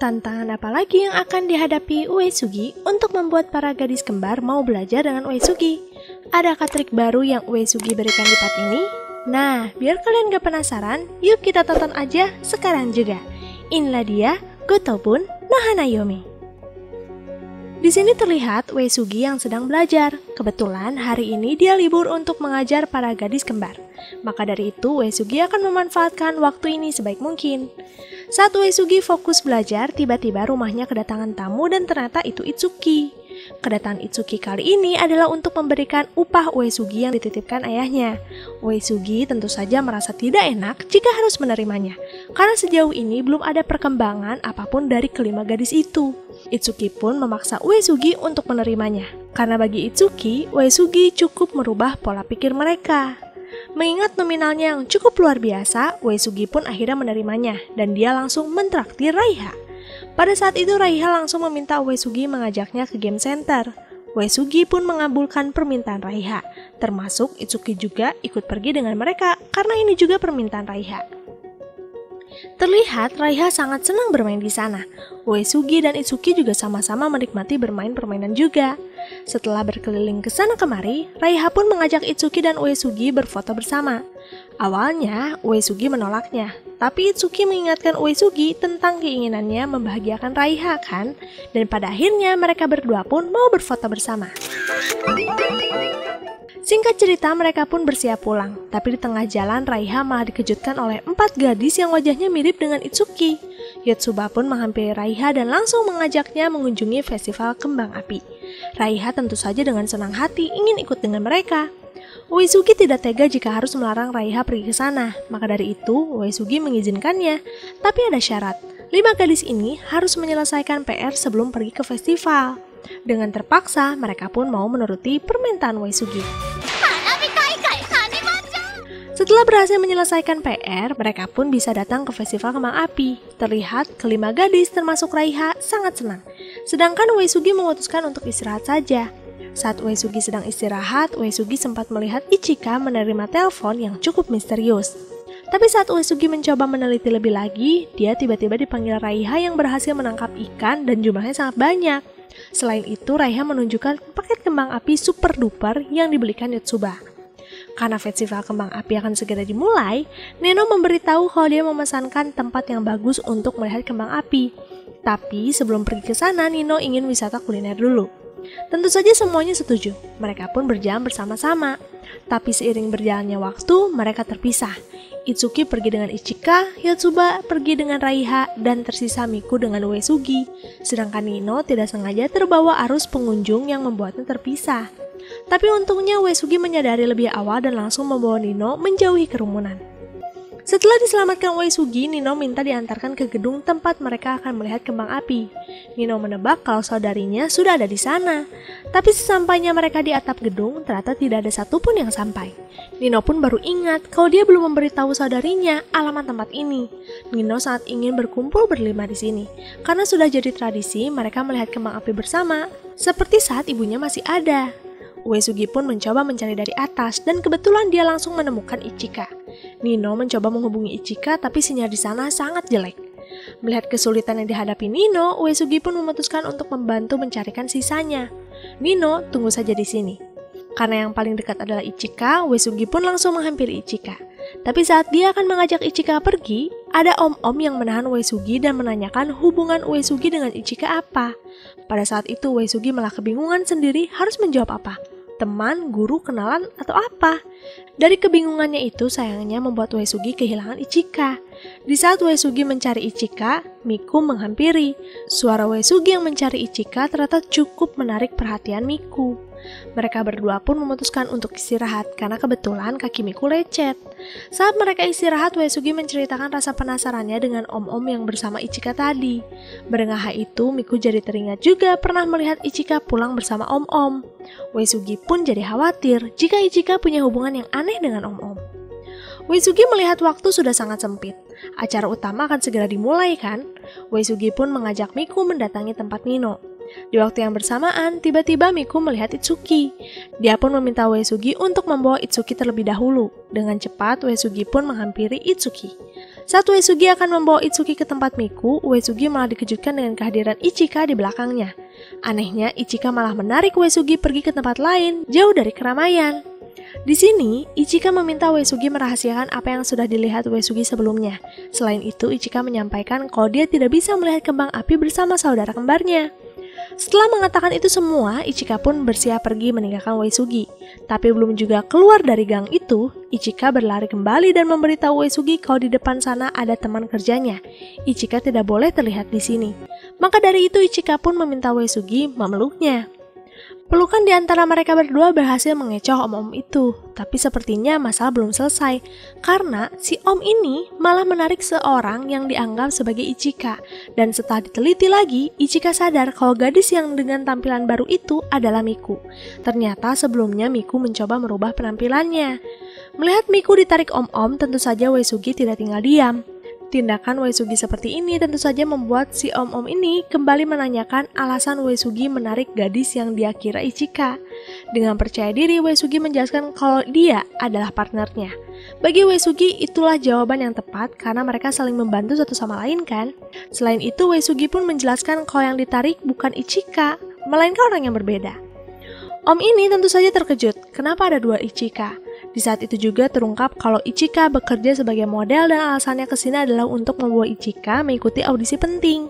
Tantangan apa lagi yang akan dihadapi Uesugi untuk membuat para gadis kembar mau belajar dengan Uesugi? Adakah trik baru yang Uesugi berikan di part ini? Nah, biar kalian gak penasaran, yuk kita tonton aja sekarang juga. Inilah dia Gotobun no Hanayomi. Di sini terlihat Uesugi yang sedang belajar. Kebetulan hari ini dia libur untuk mengajar para gadis kembar. Maka dari itu Uesugi akan memanfaatkan waktu ini sebaik mungkin. Saat Uesugi fokus belajar, tiba-tiba rumahnya kedatangan tamu dan ternyata itu Itsuki. Kedatangan Itsuki kali ini adalah untuk memberikan upah Uesugi yang dititipkan ayahnya. Uesugi tentu saja merasa tidak enak jika harus menerimanya, karena sejauh ini belum ada perkembangan apapun dari kelima gadis itu. Itsuki pun memaksa Uesugi untuk menerimanya, karena bagi Itsuki, Uesugi cukup merubah pola pikir mereka. Mengingat nominalnya yang cukup luar biasa, Uesugi pun akhirnya menerimanya, dan dia langsung mentraktir Raiha. Pada saat itu Raiha langsung meminta Uesugi mengajaknya ke game center. Uesugi pun mengabulkan permintaan Raiha, termasuk Itsuki juga ikut pergi dengan mereka, karena ini juga permintaan Raiha. Terlihat Raiha sangat senang bermain di sana. Uesugi dan Itsuki juga sama-sama menikmati bermain permainan juga. Setelah berkeliling ke sana kemari, Raiha pun mengajak Itsuki dan Uesugi berfoto bersama. Awalnya, Uesugi menolaknya, tapi Itsuki mengingatkan Uesugi tentang keinginannya membahagiakan Raiha kan, dan pada akhirnya mereka berdua pun mau berfoto bersama. Singkat cerita, mereka pun bersiap pulang, tapi di tengah jalan Raiha malah dikejutkan oleh 4 gadis yang wajahnya mirip dengan Itsuki. Yotsuba pun menghampiri Raiha dan langsung mengajaknya mengunjungi festival kembang api. Raiha tentu saja dengan senang hati ingin ikut dengan mereka. Uesugi tidak tega jika harus melarang Raiha pergi ke sana, maka dari itu Uesugi mengizinkannya. Tapi ada syarat, 5 gadis ini harus menyelesaikan PR sebelum pergi ke festival. Dengan terpaksa, mereka pun mau menuruti permintaan Uesugi. Setelah berhasil menyelesaikan PR, mereka pun bisa datang ke festival kembang api. Terlihat kelima gadis termasuk Raiha sangat senang. Sedangkan Uesugi memutuskan untuk istirahat saja. Saat Uesugi sedang istirahat, Uesugi sempat melihat Ichika menerima telepon yang cukup misterius. Tapi saat Uesugi mencoba meneliti lebih lagi, dia tiba-tiba dipanggil Raiha yang berhasil menangkap ikan dan jumlahnya sangat banyak. Selain itu, Raiha menunjukkan paket kembang api super duper yang dibelikan Yotsuba. Karena festival kembang api akan segera dimulai, Neno memberitahu kalau dia memesankan tempat yang bagus untuk melihat kembang api. Tapi sebelum pergi ke sana, Nino ingin wisata kuliner dulu. Tentu saja semuanya setuju, mereka pun berjalan bersama-sama. Tapi seiring berjalannya waktu, mereka terpisah. Itsuki pergi dengan Ichika, Yotsuba pergi dengan Raiha, dan tersisa Miku dengan Uesugi. Sedangkan Nino tidak sengaja terbawa arus pengunjung yang membuatnya terpisah. Tapi untungnya Uesugi menyadari lebih awal dan langsung membawa Nino menjauhi kerumunan. Setelah diselamatkan Uesugi, Nino minta diantarkan ke gedung tempat mereka akan melihat kembang api. Nino menebak kalau saudarinya sudah ada di sana. Tapi sesampainya mereka di atap gedung, ternyata tidak ada satupun yang sampai. Nino pun baru ingat kalau dia belum memberitahu saudarinya alamat tempat ini. Nino sangat ingin berkumpul berlima di sini, karena sudah jadi tradisi mereka melihat kembang api bersama, seperti saat ibunya masih ada. Uesugi pun mencoba mencari dari atas dan kebetulan dia langsung menemukan Ichika. Nino mencoba menghubungi Ichika tapi sinyal di sana sangat jelek. Melihat kesulitan yang dihadapi Nino, Uesugi pun memutuskan untuk membantu mencarikan sisanya. Nino, tunggu saja di sini. Karena yang paling dekat adalah Ichika, Uesugi pun langsung menghampiri Ichika. Tapi saat dia akan mengajak Ichika pergi, ada om-om yang menahan Uesugi dan menanyakan hubungan Uesugi dengan Ichika apa. Pada saat itu Uesugi malah kebingungan sendiri harus menjawab apa. Teman, guru, kenalan, atau apa? Dari kebingungannya itu sayangnya membuat Uesugi kehilangan Ichika. Di saat Uesugi mencari Ichika, Miku menghampiri. Suara Uesugi yang mencari Ichika ternyata cukup menarik perhatian Miku. Mereka berdua pun memutuskan untuk istirahat karena kebetulan kaki Miku lecet. Saat mereka istirahat, Uesugi menceritakan rasa penasarannya dengan om-om yang bersama Ichika tadi. Mendengar hal itu, Miku jadi teringat juga pernah melihat Ichika pulang bersama om-om. Uesugi pun jadi khawatir jika Ichika punya hubungan yang aneh dengan om-om. Uesugi melihat waktu sudah sangat sempit. Acara utama akan segera dimulai kan? Uesugi pun mengajak Miku mendatangi tempat Nino. Di waktu yang bersamaan, tiba-tiba Miku melihat Itsuki. Dia pun meminta Uesugi untuk membawa Itsuki terlebih dahulu. Dengan cepat, Uesugi pun menghampiri Itsuki. Saat Uesugi akan membawa Itsuki ke tempat Miku, Uesugi malah dikejutkan dengan kehadiran Ichika di belakangnya. Anehnya, Ichika malah menarik Uesugi pergi ke tempat lain, jauh dari keramaian. Di sini, Ichika meminta Uesugi merahasiakan apa yang sudah dilihat Uesugi sebelumnya. Selain itu, Ichika menyampaikan kalau dia tidak bisa melihat kembang api bersama saudara kembarnya. Setelah mengatakan itu semua, Ichika pun bersiap pergi meninggalkan Uesugi. Tapi belum juga keluar dari gang itu, Ichika berlari kembali dan memberitahu Uesugi kalau di depan sana ada teman kerjanya. Ichika tidak boleh terlihat di sini. Maka dari itu Ichika pun meminta Uesugi memeluknya. Pelukan di antara mereka berdua berhasil mengecoh om-om itu, tapi sepertinya masalah belum selesai, karena si om ini malah menarik seorang yang dianggap sebagai Ichika, dan setelah diteliti lagi, Ichika sadar kalau gadis yang dengan tampilan baru itu adalah Miku. Ternyata sebelumnya Miku mencoba merubah penampilannya. Melihat Miku ditarik om-om, tentu saja Uesugi tidak tinggal diam. Tindakan Uesugi seperti ini tentu saja membuat si om-om ini kembali menanyakan alasan Uesugi menarik gadis yang dia kira Ichika. Dengan percaya diri, Uesugi menjelaskan kalau dia adalah partnernya. Bagi Uesugi, itulah jawaban yang tepat karena mereka saling membantu satu sama lain kan. Selain itu, Uesugi pun menjelaskan kalau yang ditarik bukan Ichika, melainkan orang yang berbeda. Om ini tentu saja terkejut, kenapa ada dua Ichika? Di saat itu juga terungkap kalau Ichika bekerja sebagai model dan alasannya kesini adalah untuk membawa Ichika mengikuti audisi penting.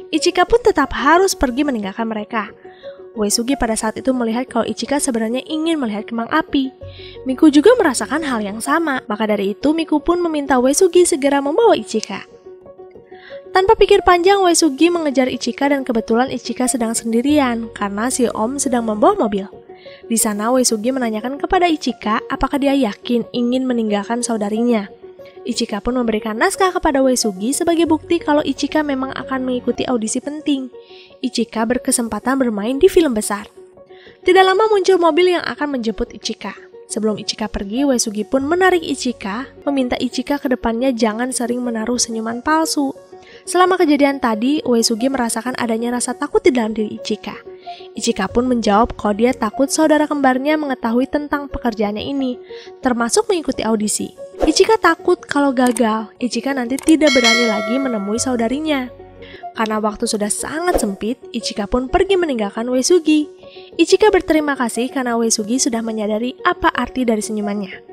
Ichika pun tetap harus pergi meninggalkan mereka. Uesugi pada saat itu melihat kalau Ichika sebenarnya ingin melihat kembang api. Miku juga merasakan hal yang sama, maka dari itu Miku pun meminta Uesugi segera membawa Ichika. Tanpa pikir panjang, Uesugi mengejar Ichika dan kebetulan Ichika sedang sendirian karena si om sedang membawa mobil. Di sana Uesugi menanyakan kepada Ichika apakah dia yakin ingin meninggalkan saudarinya. Ichika pun memberikan naskah kepada Uesugi sebagai bukti kalau Ichika memang akan mengikuti audisi penting. Ichika berkesempatan bermain di film besar. Tidak lama muncul mobil yang akan menjemput Ichika. Sebelum Ichika pergi, Uesugi pun menarik Ichika, meminta Ichika ke depannya jangan sering menaruh senyuman palsu. Selama kejadian tadi, Uesugi merasakan adanya rasa takut di dalam diri Ichika. Ichika pun menjawab kalau dia takut saudara kembarnya mengetahui tentang pekerjaannya ini, termasuk mengikuti audisi. Ichika takut kalau gagal, Ichika nanti tidak berani lagi menemui saudarinya. Karena waktu sudah sangat sempit, Ichika pun pergi meninggalkan Uesugi. Ichika berterima kasih karena Uesugi sudah menyadari apa arti dari senyumannya.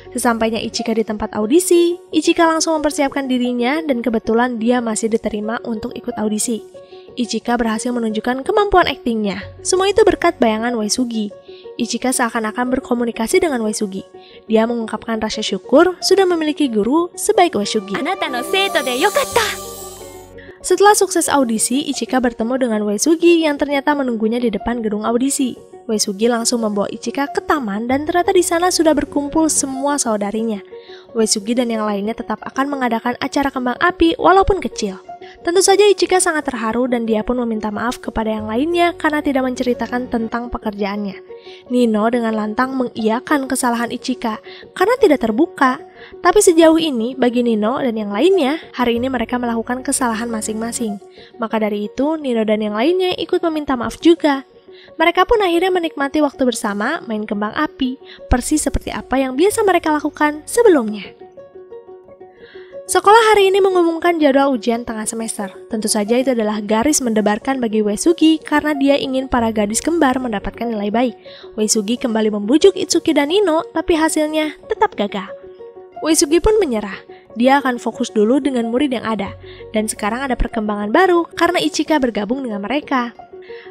Sesampainya Ichika di tempat audisi, Ichika langsung mempersiapkan dirinya dan kebetulan dia masih diterima untuk ikut audisi. Ichika berhasil menunjukkan kemampuan aktingnya. Semua itu berkat bayangan Uesugi. Ichika seakan-akan berkomunikasi dengan Uesugi. Dia mengungkapkan rasa syukur sudah memiliki guru sebaik Uesugi. Setelah sukses audisi, Ichika bertemu dengan Uesugi yang ternyata menunggunya di depan gedung audisi. Uesugi langsung membawa Ichika ke taman dan ternyata di sana sudah berkumpul semua saudarinya. Uesugi dan yang lainnya tetap akan mengadakan acara kembang api walaupun kecil. Tentu saja Ichika sangat terharu dan dia pun meminta maaf kepada yang lainnya karena tidak menceritakan tentang pekerjaannya. Nino dengan lantang mengiyakan kesalahan Ichika karena tidak terbuka. Tapi sejauh ini bagi Nino dan yang lainnya, hari ini mereka melakukan kesalahan masing-masing. Maka dari itu Nino dan yang lainnya ikut meminta maaf juga. Mereka pun akhirnya menikmati waktu bersama main kembang api, persis seperti apa yang biasa mereka lakukan sebelumnya. Sekolah hari ini mengumumkan jadwal ujian tengah semester. Tentu saja itu adalah garis mendebarkan bagi Uesugi karena dia ingin para gadis kembar mendapatkan nilai baik. Uesugi kembali membujuk Itsuki dan Nino, tapi hasilnya tetap gagal. Uesugi pun menyerah. Dia akan fokus dulu dengan murid yang ada. Dan sekarang ada perkembangan baru karena Ichika bergabung dengan mereka.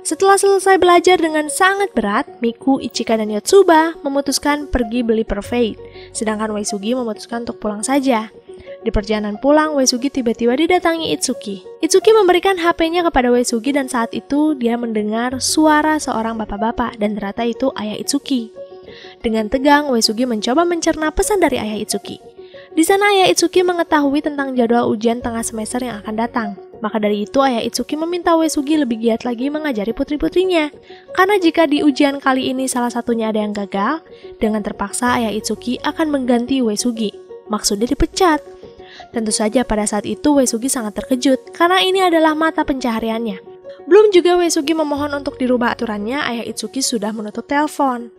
Setelah selesai belajar dengan sangat berat, Miku, Ichika, dan Yotsuba memutuskan pergi beli parfait. Sedangkan Uesugi memutuskan untuk pulang saja. Di perjalanan pulang, Uesugi tiba-tiba didatangi Itsuki. Itsuki memberikan HP-nya kepada Uesugi dan saat itu dia mendengar suara seorang bapak-bapak dan ternyata itu ayah Itsuki. Dengan tegang, Uesugi mencoba mencerna pesan dari ayah Itsuki. Di sana ayah Itsuki mengetahui tentang jadwal ujian tengah semester yang akan datang. Maka dari itu ayah Itsuki meminta Uesugi lebih giat lagi mengajari putri-putrinya. Karena jika di ujian kali ini salah satunya ada yang gagal, dengan terpaksa ayah Itsuki akan mengganti Uesugi. Maksudnya dipecat. Tentu saja pada saat itu Uesugi sangat terkejut karena ini adalah mata pencahariannya. Belum juga Uesugi memohon untuk dirubah aturannya, ayah Itsuki sudah menutup telepon.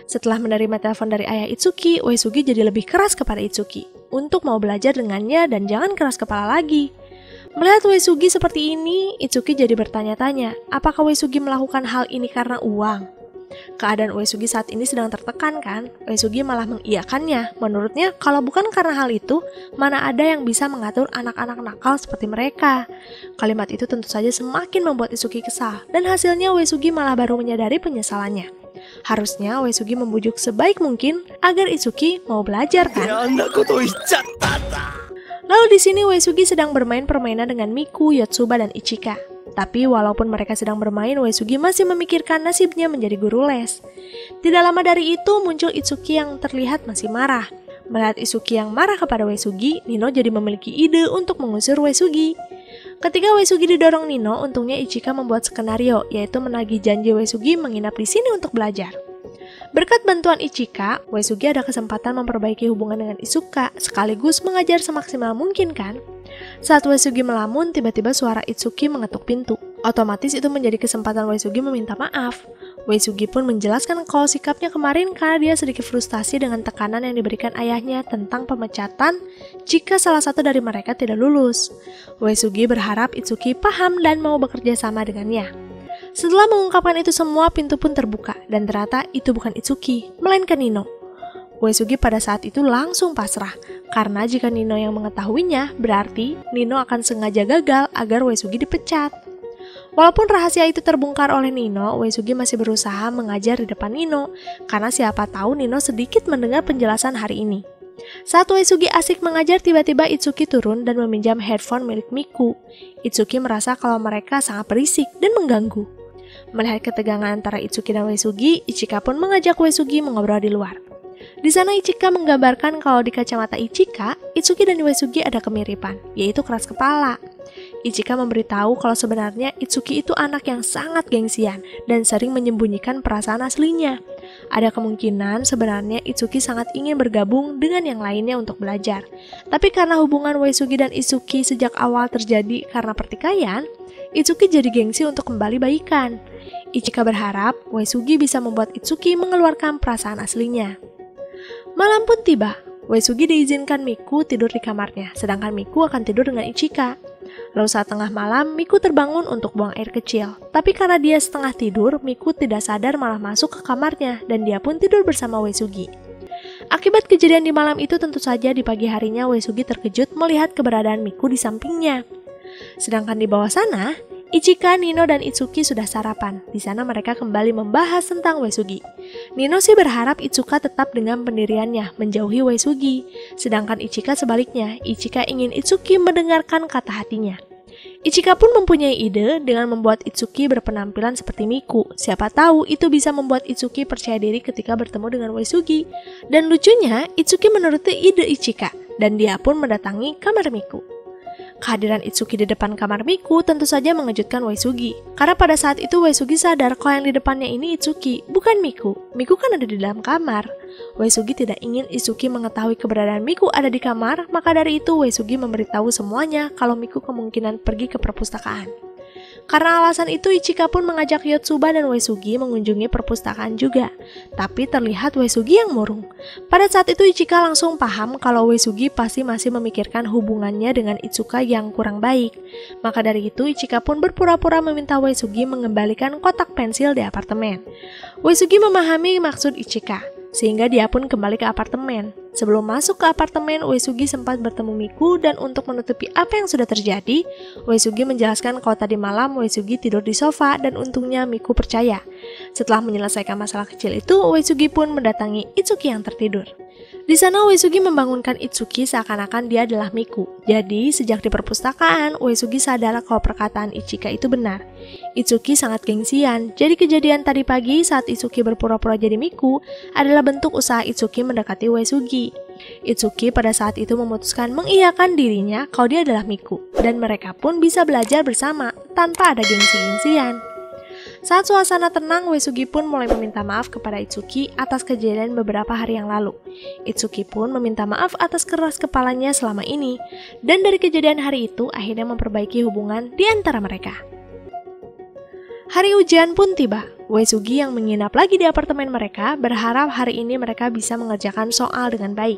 Setelah menerima telepon dari ayah Itsuki, Uesugi jadi lebih keras kepada Itsuki untuk mau belajar dengannya dan jangan keras kepala lagi. Melihat Uesugi seperti ini, Itsuki jadi bertanya-tanya, apakah Uesugi melakukan hal ini karena uang? Keadaan Uesugi saat ini sedang tertekan kan? Uesugi malah mengiyakannya. Menurutnya, kalau bukan karena hal itu, mana ada yang bisa mengatur anak-anak nakal seperti mereka. Kalimat itu tentu saja semakin membuat Itsuki kesal, dan hasilnya Uesugi malah baru menyadari penyesalannya. Harusnya Uesugi membujuk sebaik mungkin agar Itsuki mau belajar kan? Lalu di sini Uesugi sedang bermain permainan dengan Miku, Yotsuba, dan Ichika. Tapi walaupun mereka sedang bermain, Uesugi masih memikirkan nasibnya menjadi guru les. Tidak lama dari itu muncul Itsuki yang terlihat masih marah. Melihat Itsuki yang marah kepada Uesugi, Nino jadi memiliki ide untuk mengusir Uesugi. Ketika Uesugi didorong Nino, untungnya Ichika membuat skenario, yaitu menagih janji Uesugi menginap di sini untuk belajar. Berkat bantuan Ichika, Uesugi ada kesempatan memperbaiki hubungan dengan Isuka, sekaligus mengajar semaksimal mungkin kan? Saat Uesugi melamun, tiba-tiba suara Itsuki mengetuk pintu. Otomatis itu menjadi kesempatan Uesugi meminta maaf. Uesugi pun menjelaskan kalau sikapnya kemarin karena dia sedikit frustasi dengan tekanan yang diberikan ayahnya tentang pemecatan jika salah satu dari mereka tidak lulus. Uesugi berharap Itsuki paham dan mau bekerja sama dengannya. Setelah mengungkapkan itu semua, pintu pun terbuka, dan ternyata itu bukan Itsuki, melainkan Nino. Uesugi pada saat itu langsung pasrah, karena jika Nino yang mengetahuinya, berarti Nino akan sengaja gagal agar Uesugi dipecat. Walaupun rahasia itu terbongkar oleh Nino, Uesugi masih berusaha mengajar di depan Nino, karena siapa tahu Nino sedikit mendengar penjelasan hari ini. Saat Uesugi asik mengajar, tiba-tiba Itsuki turun dan meminjam headphone milik Miku. Itsuki merasa kalau mereka sangat berisik dan mengganggu. Melihat ketegangan antara Itsuki dan Uesugi, Ichika pun mengajak Uesugi mengobrol di luar. Di sana Ichika menggambarkan kalau di kacamata Ichika, Itsuki dan Uesugi ada kemiripan, yaitu keras kepala. Ichika memberitahu kalau sebenarnya Itsuki itu anak yang sangat gengsian dan sering menyembunyikan perasaan aslinya. Ada kemungkinan sebenarnya Itsuki sangat ingin bergabung dengan yang lainnya untuk belajar. Tapi karena hubungan Uesugi dan Itsuki sejak awal terjadi karena pertikaian, Itsuki jadi gengsi untuk kembali baikan. Ichika berharap Uesugi bisa membuat Itsuki mengeluarkan perasaan aslinya. Malam pun tiba. Uesugi diizinkan Miku tidur di kamarnya, sedangkan Miku akan tidur dengan Ichika. Lalu saat tengah malam, Miku terbangun untuk buang air kecil. Tapi karena dia setengah tidur, Miku tidak sadar malah masuk ke kamarnya, dan dia pun tidur bersama Uesugi. Akibat kejadian di malam itu, tentu saja di pagi harinya Uesugi terkejut melihat keberadaan Miku di sampingnya. Sedangkan di bawah sana, Ichika, Nino, dan Itsuki sudah sarapan. Di sana mereka kembali membahas tentang Uesugi. Nino sih berharap Itsuka tetap dengan pendiriannya, menjauhi Uesugi. Sedangkan Ichika sebaliknya, Ichika ingin Itsuki mendengarkan kata hatinya. Ichika pun mempunyai ide dengan membuat Itsuki berpenampilan seperti Miku. Siapa tahu itu bisa membuat Itsuki percaya diri ketika bertemu dengan Uesugi. Dan lucunya, Itsuki menuruti ide Ichika, dan dia pun mendatangi kamar Miku. Kehadiran Itsuki di depan kamar Miku tentu saja mengejutkan Uesugi. Karena pada saat itu Uesugi sadar kalau yang di depannya ini Itsuki, bukan Miku. Miku kan ada di dalam kamar. Uesugi tidak ingin Itsuki mengetahui keberadaan Miku ada di kamar, maka dari itu Uesugi memberitahu semuanya kalau Miku kemungkinan pergi ke perpustakaan. Karena alasan itu, Ichika pun mengajak Yotsuba dan Uesugi mengunjungi perpustakaan juga. Tapi terlihat Uesugi yang murung. Pada saat itu Ichika langsung paham kalau Uesugi pasti masih memikirkan hubungannya dengan Itsuka yang kurang baik. Maka dari itu Ichika pun berpura-pura meminta Uesugi mengembalikan kotak pensil di apartemen. Uesugi memahami maksud Ichika, sehingga dia pun kembali ke apartemen. Sebelum masuk ke apartemen, Uesugi sempat bertemu Miku dan untuk menutupi apa yang sudah terjadi, Uesugi menjelaskan kalau tadi malam Uesugi tidur di sofa dan untungnya Miku percaya. Setelah menyelesaikan masalah kecil itu, Uesugi pun mendatangi Itsuki yang tertidur. Di sana Uesugi membangunkan Itsuki seakan-akan dia adalah Miku. Jadi sejak di perpustakaan, Uesugi sadar kalau perkataan Ichika itu benar. Itsuki sangat gengsian, jadi kejadian tadi pagi saat Itsuki berpura-pura jadi Miku adalah bentuk usaha Itsuki mendekati Uesugi. Itsuki pada saat itu memutuskan mengiyakan dirinya kalau dia adalah Miku, dan mereka pun bisa belajar bersama tanpa ada gengsi-gengsian. Saat suasana tenang, Uesugi pun mulai meminta maaf kepada Itsuki atas kejadian beberapa hari yang lalu. Itsuki pun meminta maaf atas keras kepalanya selama ini, dan dari kejadian hari itu akhirnya memperbaiki hubungan di antara mereka. Hari ujian pun tiba. Uesugi yang menginap lagi di apartemen mereka berharap hari ini mereka bisa mengerjakan soal dengan baik.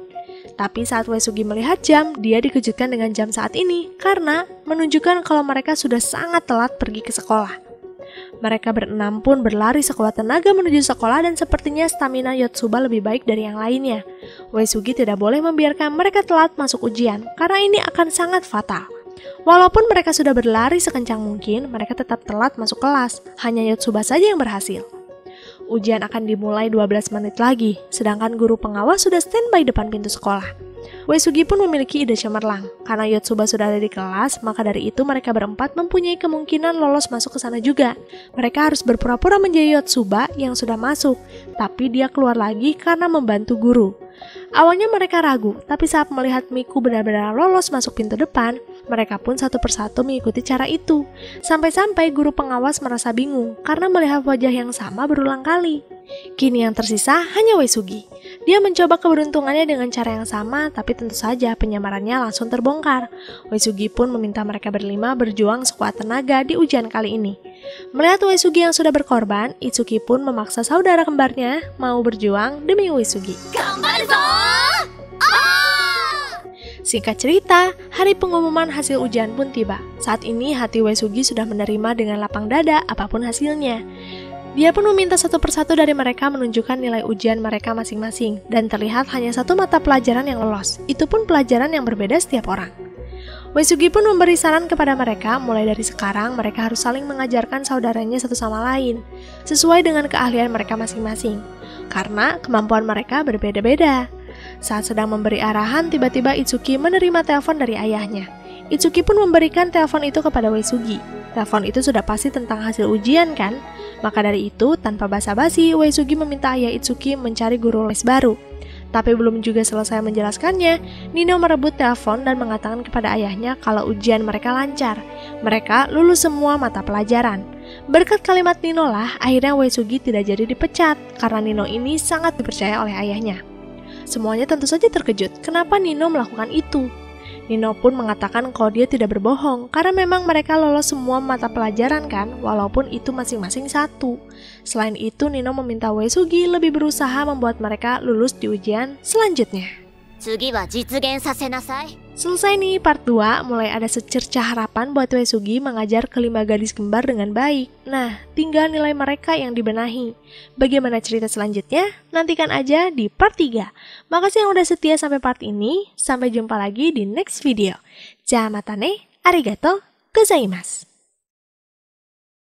Tapi saat Uesugi melihat jam, dia dikejutkan dengan jam saat ini karena menunjukkan kalau mereka sudah sangat telat pergi ke sekolah. Mereka berenam pun berlari sekuat tenaga menuju sekolah dan sepertinya stamina Yotsuba lebih baik dari yang lainnya. Uesugi tidak boleh membiarkan mereka telat masuk ujian karena ini akan sangat fatal. Walaupun mereka sudah berlari sekencang mungkin, mereka tetap telat masuk kelas. Hanya Yotsuba saja yang berhasil. Ujian akan dimulai 12 menit lagi, sedangkan guru pengawas sudah standby depan pintu sekolah. Uesugi pun memiliki ide cemerlang. Karena Yotsuba sudah ada di kelas, maka dari itu mereka berempat mempunyai kemungkinan lolos masuk ke sana juga. Mereka harus berpura-pura menjadi Yotsuba yang sudah masuk, tapi dia keluar lagi karena membantu guru. Awalnya mereka ragu, tapi saat melihat Miku benar-benar lolos masuk pintu depan, mereka pun satu persatu mengikuti cara itu. Sampai-sampai guru pengawas merasa bingung karena melihat wajah yang sama berulang kali. Kini yang tersisa hanya Uesugi. Dia mencoba keberuntungannya dengan cara yang sama, tapi tentu saja penyamarannya langsung terbongkar. Uesugi pun meminta mereka berlima berjuang sekuat tenaga di ujian kali ini. Melihat Uesugi yang sudah berkorban, Itsuki pun memaksa saudara kembarnya mau berjuang demi Uesugi. Singkat cerita, hari pengumuman hasil ujian pun tiba. Saat ini hati Uesugi sudah menerima dengan lapang dada apapun hasilnya. Dia pun meminta satu persatu dari mereka menunjukkan nilai ujian mereka masing-masing, dan terlihat hanya satu mata pelajaran yang lolos. Itu pun pelajaran yang berbeda setiap orang. Uesugi pun memberi saran kepada mereka, mulai dari sekarang mereka harus saling mengajarkan saudaranya satu sama lain, sesuai dengan keahlian mereka masing-masing, karena kemampuan mereka berbeda-beda. Saat sedang memberi arahan, tiba-tiba Itsuki menerima telepon dari ayahnya. Itsuki pun memberikan telepon itu kepada Uesugi. Telepon itu sudah pasti tentang hasil ujian kan? Maka dari itu, tanpa basa-basi, Uesugi meminta ayah Itsuki mencari guru les baru. Tapi belum juga selesai menjelaskannya, Nino merebut telepon dan mengatakan kepada ayahnya kalau ujian mereka lancar. Mereka lulus semua mata pelajaran. Berkat kalimat Nino lah, akhirnya Uesugi tidak jadi dipecat, karena Nino ini sangat dipercaya oleh ayahnya. Semuanya tentu saja terkejut, kenapa Nino melakukan itu? Nino pun mengatakan kalau dia tidak berbohong, karena memang mereka lolos semua mata pelajaran kan, walaupun itu masing-masing satu. Selain itu, Nino meminta Uesugi lebih berusaha membuat mereka lulus di ujian selanjutnya. Selesai nih part 2, mulai ada secercah harapan buat Uesugi mengajar kelima gadis kembar dengan baik. Nah, tinggal nilai mereka yang dibenahi. Bagaimana cerita selanjutnya? Nantikan aja di part 3. Makasih yang udah setia sampai part ini. Sampai jumpa lagi di next video. Jamatane, arigato gozaimasu.